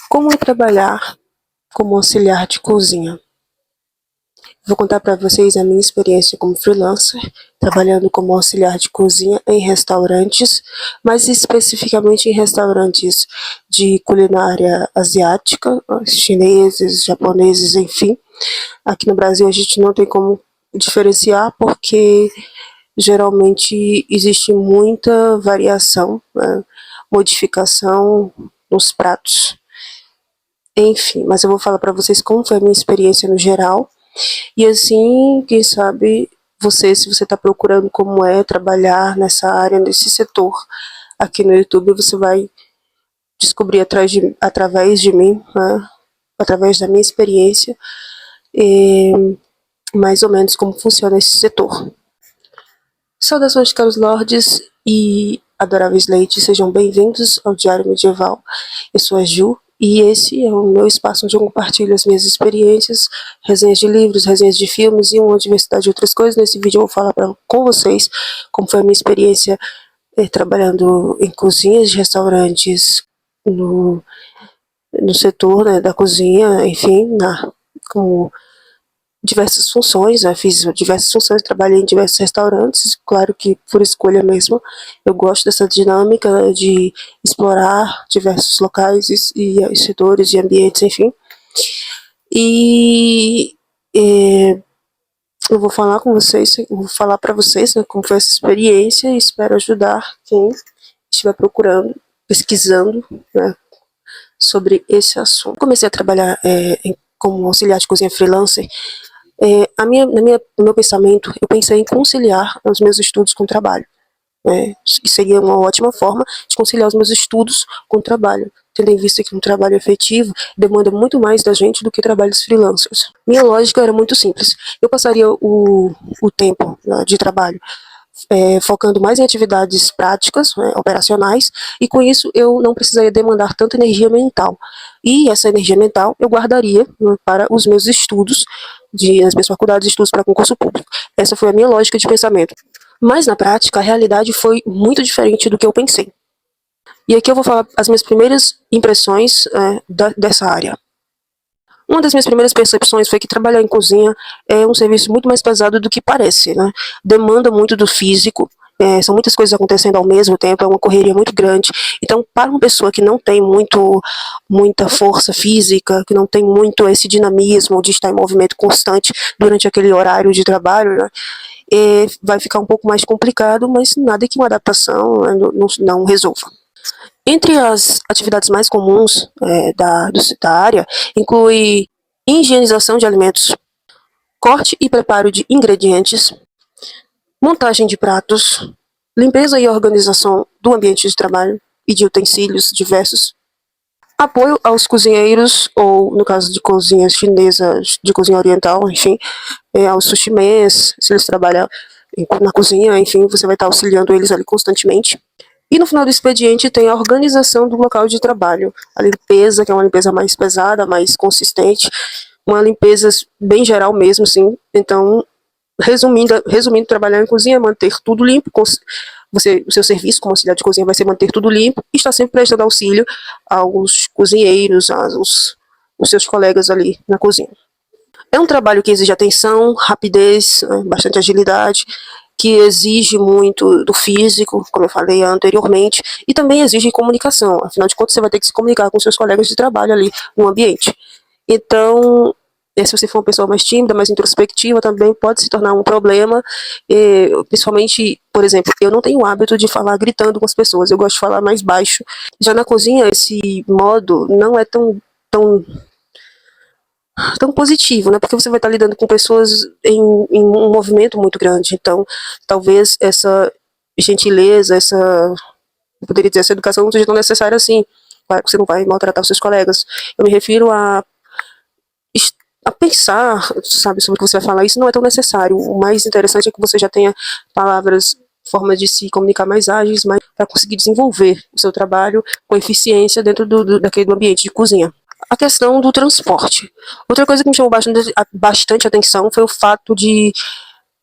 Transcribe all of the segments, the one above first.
Como é trabalhar como auxiliar de cozinha? Vou contar para vocês a minha experiência como freelancer, trabalhando como auxiliar de cozinha em restaurantes, mais especificamente em restaurantes de culinária asiática, chineses, japoneses, enfim. Aqui no Brasil a gente não tem como diferenciar porque geralmente existe muita variação, né, modificação nos pratos. Enfim, mas eu vou falar para vocês como foi a minha experiência no geral. E assim, quem sabe você, se você está procurando como é trabalhar nessa área, nesse setor, aqui no YouTube, você vai descobrir através de mim, né, através da minha experiência, mais ou menos como funciona esse setor. Saudações, caros lordes e adoráveis leites, sejam bem-vindos ao Diário Medieval. Eu sou a Ju, e esse é o meu espaço onde eu compartilho as minhas experiências, resenhas de livros, resenhas de filmes e uma diversidade de outras coisas. Nesse vídeo eu vou falar com vocês como foi a minha experiência trabalhando em cozinhas de restaurantes, no setor, né, da cozinha, enfim, com diversas funções, né? Fiz diversas funções, trabalhei em diversos restaurantes, claro que por escolha mesmo. Eu gosto dessa dinâmica, né, de explorar diversos locais e setores e ambientes, enfim. E eu vou falar com vocês, vou falar para vocês, né, como foi essa experiência, e espero ajudar quem estiver procurando, pesquisando, né, sobre esse assunto. Comecei a trabalhar como auxiliar de cozinha freelancer. No meu pensamento, eu pensei em conciliar os meus estudos com o trabalho. Que seria uma ótima forma de conciliar os meus estudos com o trabalho, tendo em vista que um trabalho efetivo demanda muito mais da gente do que trabalhos freelancers. Minha lógica era muito simples. Eu passaria o tempo, né, de trabalho focando mais em atividades práticas, né, operacionais, e com isso eu não precisaria demandar tanta energia mental. E essa energia mental eu guardaria, né, para os meus estudos, as minhas faculdades de estudos para concurso público. Essa foi a minha lógica de pensamento. Mas na prática, a realidade foi muito diferente do que eu pensei. E aqui eu vou falar as minhas primeiras impressões dessa área. Uma das minhas primeiras percepções foi que trabalhar em cozinha é um serviço muito mais pesado do que parece, né? Demanda muito do físico, são muitas coisas acontecendo ao mesmo tempo, é uma correria muito grande. Então, para uma pessoa que não tem muita força física, que não tem muito esse dinamismo de estar em movimento constante durante aquele horário de trabalho, né, vai ficar um pouco mais complicado, mas nada que uma adaptação, né, não resolva. Entre as atividades mais comuns da área, inclui higienização de alimentos, corte e preparo de ingredientes, montagem de pratos, limpeza e organização do ambiente de trabalho e de utensílios diversos, apoio aos cozinheiros, ou no caso de cozinha chinesa, de cozinha oriental, enfim, aos sushimens, se eles trabalham na cozinha, enfim, você vai estar auxiliando eles ali constantemente. E no final do expediente tem a organização do local de trabalho, a limpeza, que é uma limpeza mais pesada, mais consistente, uma limpeza bem geral mesmo, assim. Então, resumindo, trabalhar em cozinha é manter tudo limpo, o seu serviço como auxiliar de cozinha vai ser manter tudo limpo e estar sempre prestando auxílio aos cozinheiros, os seus colegas ali na cozinha. É um trabalho que exige atenção, rapidez, bastante agilidade, que exige muito do físico, como eu falei anteriormente, e também exige comunicação. Afinal de contas, você vai ter que se comunicar com seus colegas de trabalho ali no ambiente. Então, se você for uma pessoa mais tímida, mais introspectiva, também pode se tornar um problema, principalmente, por exemplo, eu não tenho o hábito de falar gritando com as pessoas, eu gosto de falar mais baixo. Já na cozinha, esse modo não é tão positivo, né? Porque você vai estar lidando com pessoas em um movimento muito grande. Então, talvez essa gentileza, eu poderia dizer, essa educação não seja tão necessária assim. Claro que você não vai maltratar os seus colegas. Eu me refiro a pensar, sabe, sobre o que você vai falar. Isso não é tão necessário. O mais interessante é que você já tenha palavras, formas de se comunicar mais ágeis, para conseguir desenvolver o seu trabalho com eficiência dentro do ambiente de cozinha. A questão do transporte. Outra coisa que me chamou bastante atenção foi o fato de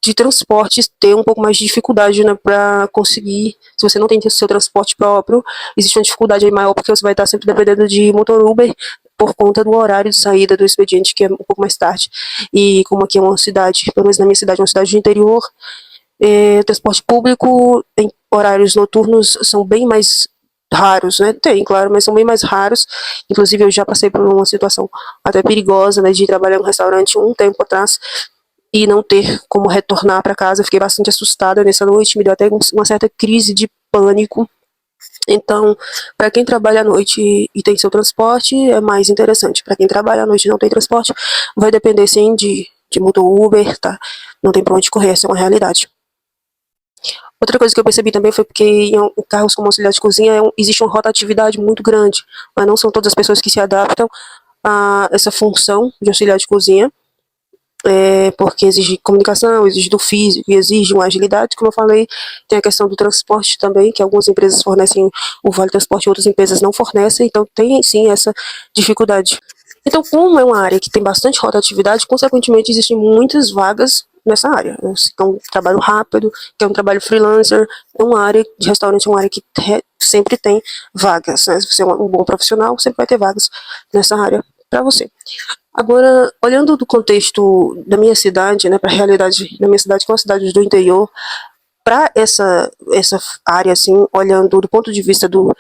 de transporte ter um pouco mais de dificuldade, né, para conseguir. Se você não tem seu transporte próprio, existe uma dificuldade aí maior, porque você vai estar sempre dependendo de motor Uber por conta do horário de saída do expediente, que é um pouco mais tarde. E como aqui é uma cidade, pelo menos na minha cidade, uma cidade de interior, transporte público em horários noturnos são bem mais raros, né? Tem, claro, mas são bem mais raros. Inclusive, eu já passei por uma situação até perigosa, né, de trabalhar em um restaurante um tempo atrás e não ter como retornar para casa. Eu fiquei bastante assustada nessa noite, me deu até uma certa crise de pânico. Então, para quem trabalha à noite e tem seu transporte, é mais interessante. Para quem trabalha à noite e não tem transporte, vai depender sim de motor Uber, tá? Não tem para onde correr, essa é uma realidade. Outra coisa que eu percebi também foi porque em carros como auxiliar de cozinha existe uma rotatividade muito grande, mas não são todas as pessoas que se adaptam a essa função de auxiliar de cozinha, porque exige comunicação, exige do físico e exige uma agilidade, como eu falei. Tem a questão do transporte também, que algumas empresas fornecem o vale transporte e outras empresas não fornecem, então tem sim essa dificuldade. Então, como é uma área que tem bastante rotatividade, consequentemente existem muitas vagas nessa área. É um trabalho rápido, que é um trabalho freelancer, é uma área de restaurante, é uma área que sempre tem vagas, né? Se você é um bom profissional, sempre vai ter vagas nessa área para você. Agora, olhando do contexto da minha cidade, né, para a realidade da minha cidade, que é uma cidade do interior, para essa área, assim, olhando do ponto de vista do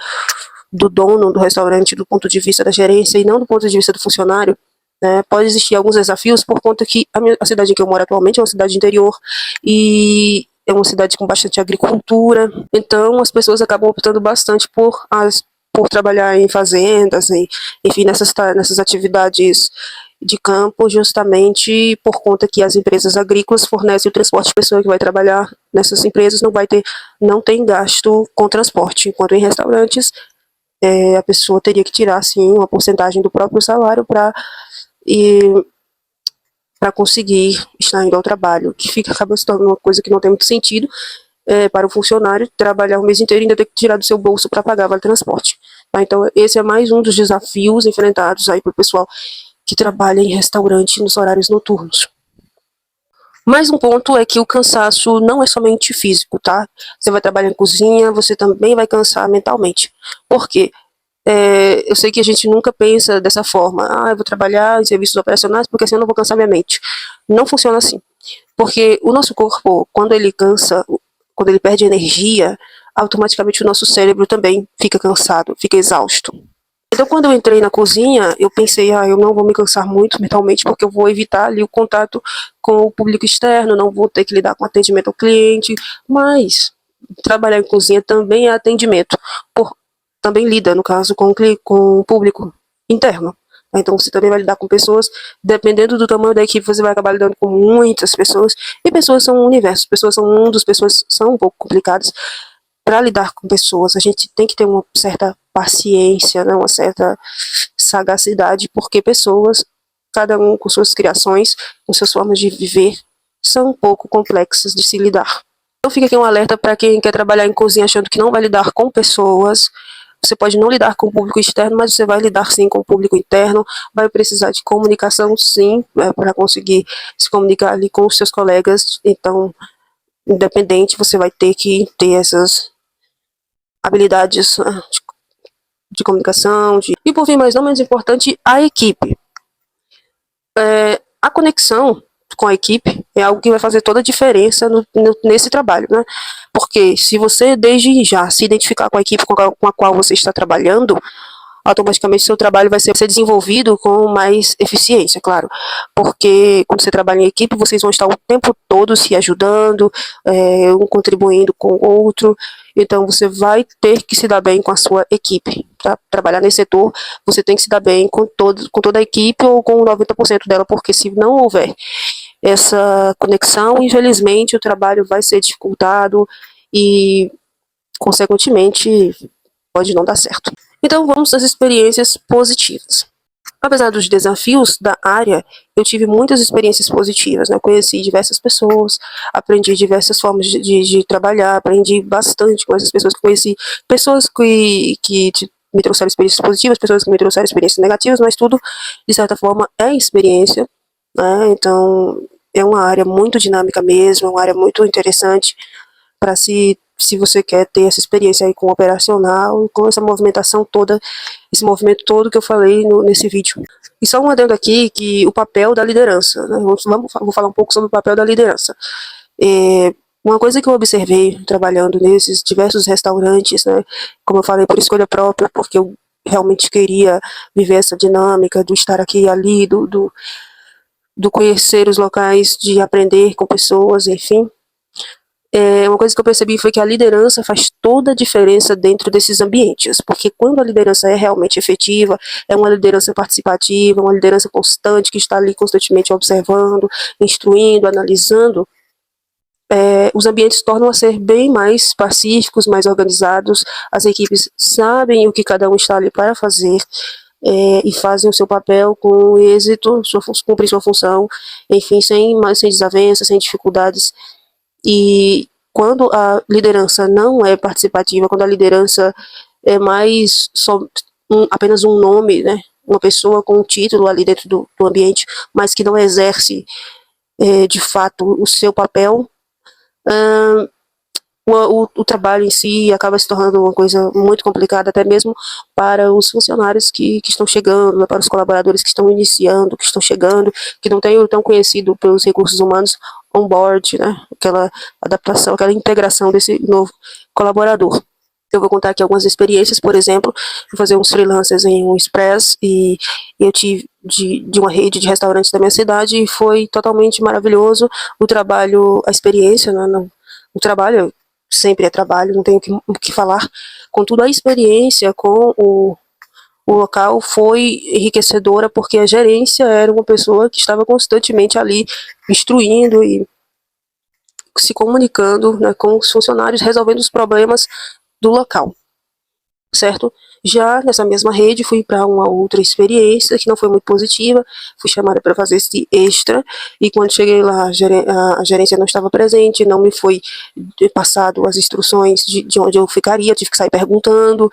dono do restaurante, do ponto de vista da gerência e não do ponto de vista do funcionário, né, pode existir alguns desafios por conta que a cidade em que eu moro atualmente é uma cidade interior e é uma cidade com bastante agricultura, então as pessoas acabam optando bastante por trabalhar em fazendas, enfim, nessas atividades de campo, justamente por conta que as empresas agrícolas fornecem o transporte de pessoa que vai trabalhar nessas empresas, não tem gasto com transporte, enquanto em restaurantes a pessoa teria que tirar, sim, uma porcentagem do próprio salário para conseguir estar indo ao trabalho, que acaba se tornando uma coisa que não tem muito sentido para o funcionário trabalhar o mês inteiro e ainda ter que tirar do seu bolso para pagar vale transporte. Tá? Então, esse é mais um dos desafios enfrentados aí para o pessoal que trabalha em restaurante nos horários noturnos. Mais um ponto é que o cansaço não é somente físico, tá? Você vai trabalhar em cozinha, você também vai cansar mentalmente. Por quê? Eu sei que a gente nunca pensa dessa forma. Eu vou trabalhar em serviços operacionais porque assim eu não vou cansar minha mente. Não funciona assim. Porque o nosso corpo, quando ele cansa, quando ele perde energia, automaticamente o nosso cérebro também fica cansado, fica exausto. Então, quando eu entrei na cozinha, eu pensei, eu não vou me cansar muito mentalmente, porque eu vou evitar ali o contato com o público externo, não vou ter que lidar com atendimento ao cliente, mas trabalhar em cozinha também é atendimento, também lida, no caso, com o público interno. Então, você também vai lidar com pessoas, dependendo do tamanho da equipe, você vai acabar lidando com muitas pessoas, e pessoas são um universo, pessoas são mundos, pessoas são um pouco complicadas. Para lidar com pessoas, a gente tem que ter uma certa paciência, né, uma certa sagacidade, porque pessoas, cada um com suas criações, com suas formas de viver, são um pouco complexas de se lidar. Então fica aqui um alerta para quem quer trabalhar em cozinha achando que não vai lidar com pessoas. Você pode não lidar com o público externo, mas você vai lidar sim com o público interno, vai precisar de comunicação sim, para conseguir se comunicar ali com os seus colegas. Então, independente, você vai ter que ter essas habilidades de comunicação. E por fim, mas não menos importante, a equipe. A conexão com a equipe é algo que vai fazer toda a diferença nesse trabalho, né? Porque se você desde já se identificar com a equipe com a qual você está trabalhando, automaticamente seu trabalho vai ser desenvolvido com mais eficiência, claro. Porque quando você trabalha em equipe, vocês vão estar o tempo todo se ajudando, um contribuindo com o outro. Então, você vai ter que se dar bem com a sua equipe. Para trabalhar nesse setor, você tem que se dar bem com toda a equipe ou com 90% dela, porque se não houver essa conexão, infelizmente, o trabalho vai ser dificultado e, consequentemente, pode não dar certo. Então, vamos às experiências positivas. Apesar dos desafios da área, eu tive muitas experiências positivas, né? Eu conheci diversas pessoas, aprendi diversas formas de trabalhar, aprendi bastante com essas pessoas que conheci, pessoas que me trouxeram experiências positivas, pessoas que me trouxeram experiências negativas, mas tudo, de certa forma, é experiência, né? Então, é uma área muito dinâmica mesmo, é uma área muito interessante para se você quer ter essa experiência aí com o operacional e com essa movimentação toda, esse movimento todo que eu falei nesse vídeo. E só um adendo aqui, que o papel da liderança, né? Vou falar um pouco sobre o papel da liderança. Uma coisa que eu observei trabalhando nesses diversos restaurantes, né, como eu falei, por escolha própria, porque eu realmente queria viver essa dinâmica do estar aqui e ali, do conhecer os locais, de aprender com pessoas, enfim. Uma coisa que eu percebi foi que a liderança faz toda a diferença dentro desses ambientes, porque quando a liderança é realmente efetiva, é uma liderança participativa, uma liderança constante, que está ali constantemente observando, instruindo, analisando, os ambientes tornam a ser bem mais pacíficos, mais organizados, as equipes sabem o que cada um está ali para fazer, e fazem o seu papel com êxito, cumprem sua função, enfim, sem desavenças, sem dificuldades. E quando a liderança não é participativa, quando a liderança é mais apenas um nome, né, uma pessoa com um título ali dentro do ambiente, mas que não exerce de fato o seu papel, o trabalho em si acaba se tornando uma coisa muito complicada, até mesmo para os funcionários que estão chegando, né, para os colaboradores que estão iniciando, que estão chegando, que não têm o tão conhecido pelos recursos humanos on-board, né, aquela adaptação, aquela integração desse novo colaborador. Eu vou contar aqui algumas experiências, por exemplo, vou fazer uns freelancers em um Express, e eu tive de uma rede de restaurantes da minha cidade, e foi totalmente maravilhoso o trabalho, a experiência, né, o trabalho sempre é trabalho, não tenho o que falar. Contudo, a experiência com o local foi enriquecedora, porque a gerência era uma pessoa que estava constantemente ali instruindo e se comunicando, né, com os funcionários, resolvendo os problemas do local, certo? Já nessa mesma rede, fui para uma outra experiência que não foi muito positiva, fui chamada para fazer esse extra, e quando cheguei lá, a gerência não estava presente, não me foi passado as instruções de onde eu ficaria, tive que sair perguntando,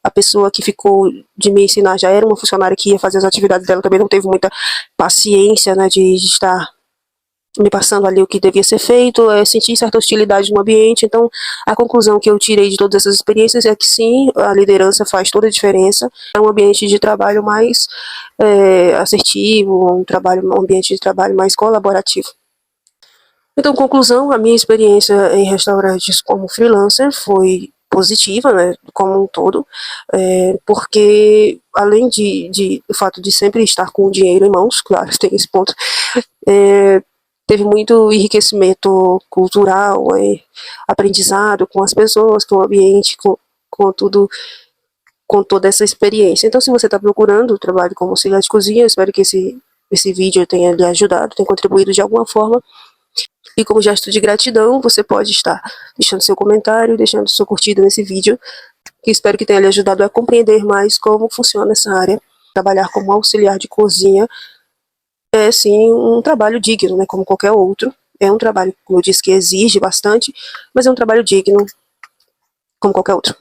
a pessoa que ficou de me ensinar já era uma funcionária que ia fazer as atividades dela, também não teve muita paciência, né, de estar me passando ali o que devia ser feito, senti certa hostilidade no ambiente. Então a conclusão que eu tirei de todas essas experiências é que sim, a liderança faz toda a diferença, é um ambiente de trabalho mais assertivo, um ambiente de trabalho mais colaborativo. Então, conclusão, a minha experiência em restaurantes como freelancer foi positiva, né, como um todo, porque além do fato de sempre estar com o dinheiro em mãos, claro, tem esse ponto, teve muito enriquecimento cultural, aprendizado com as pessoas, com o ambiente, com tudo, com toda essa experiência. Então, se você está procurando trabalho como auxiliar de cozinha, eu espero que esse vídeo tenha lhe ajudado, tenha contribuído de alguma forma. E como gesto de gratidão, você pode estar deixando seu comentário, deixando sua curtida nesse vídeo, que espero que tenha lhe ajudado a compreender mais como funciona essa área. Trabalhar como auxiliar de cozinha é sim um trabalho digno, né, como qualquer outro. É um trabalho, como eu disse, que exige bastante, mas é um trabalho digno como qualquer outro.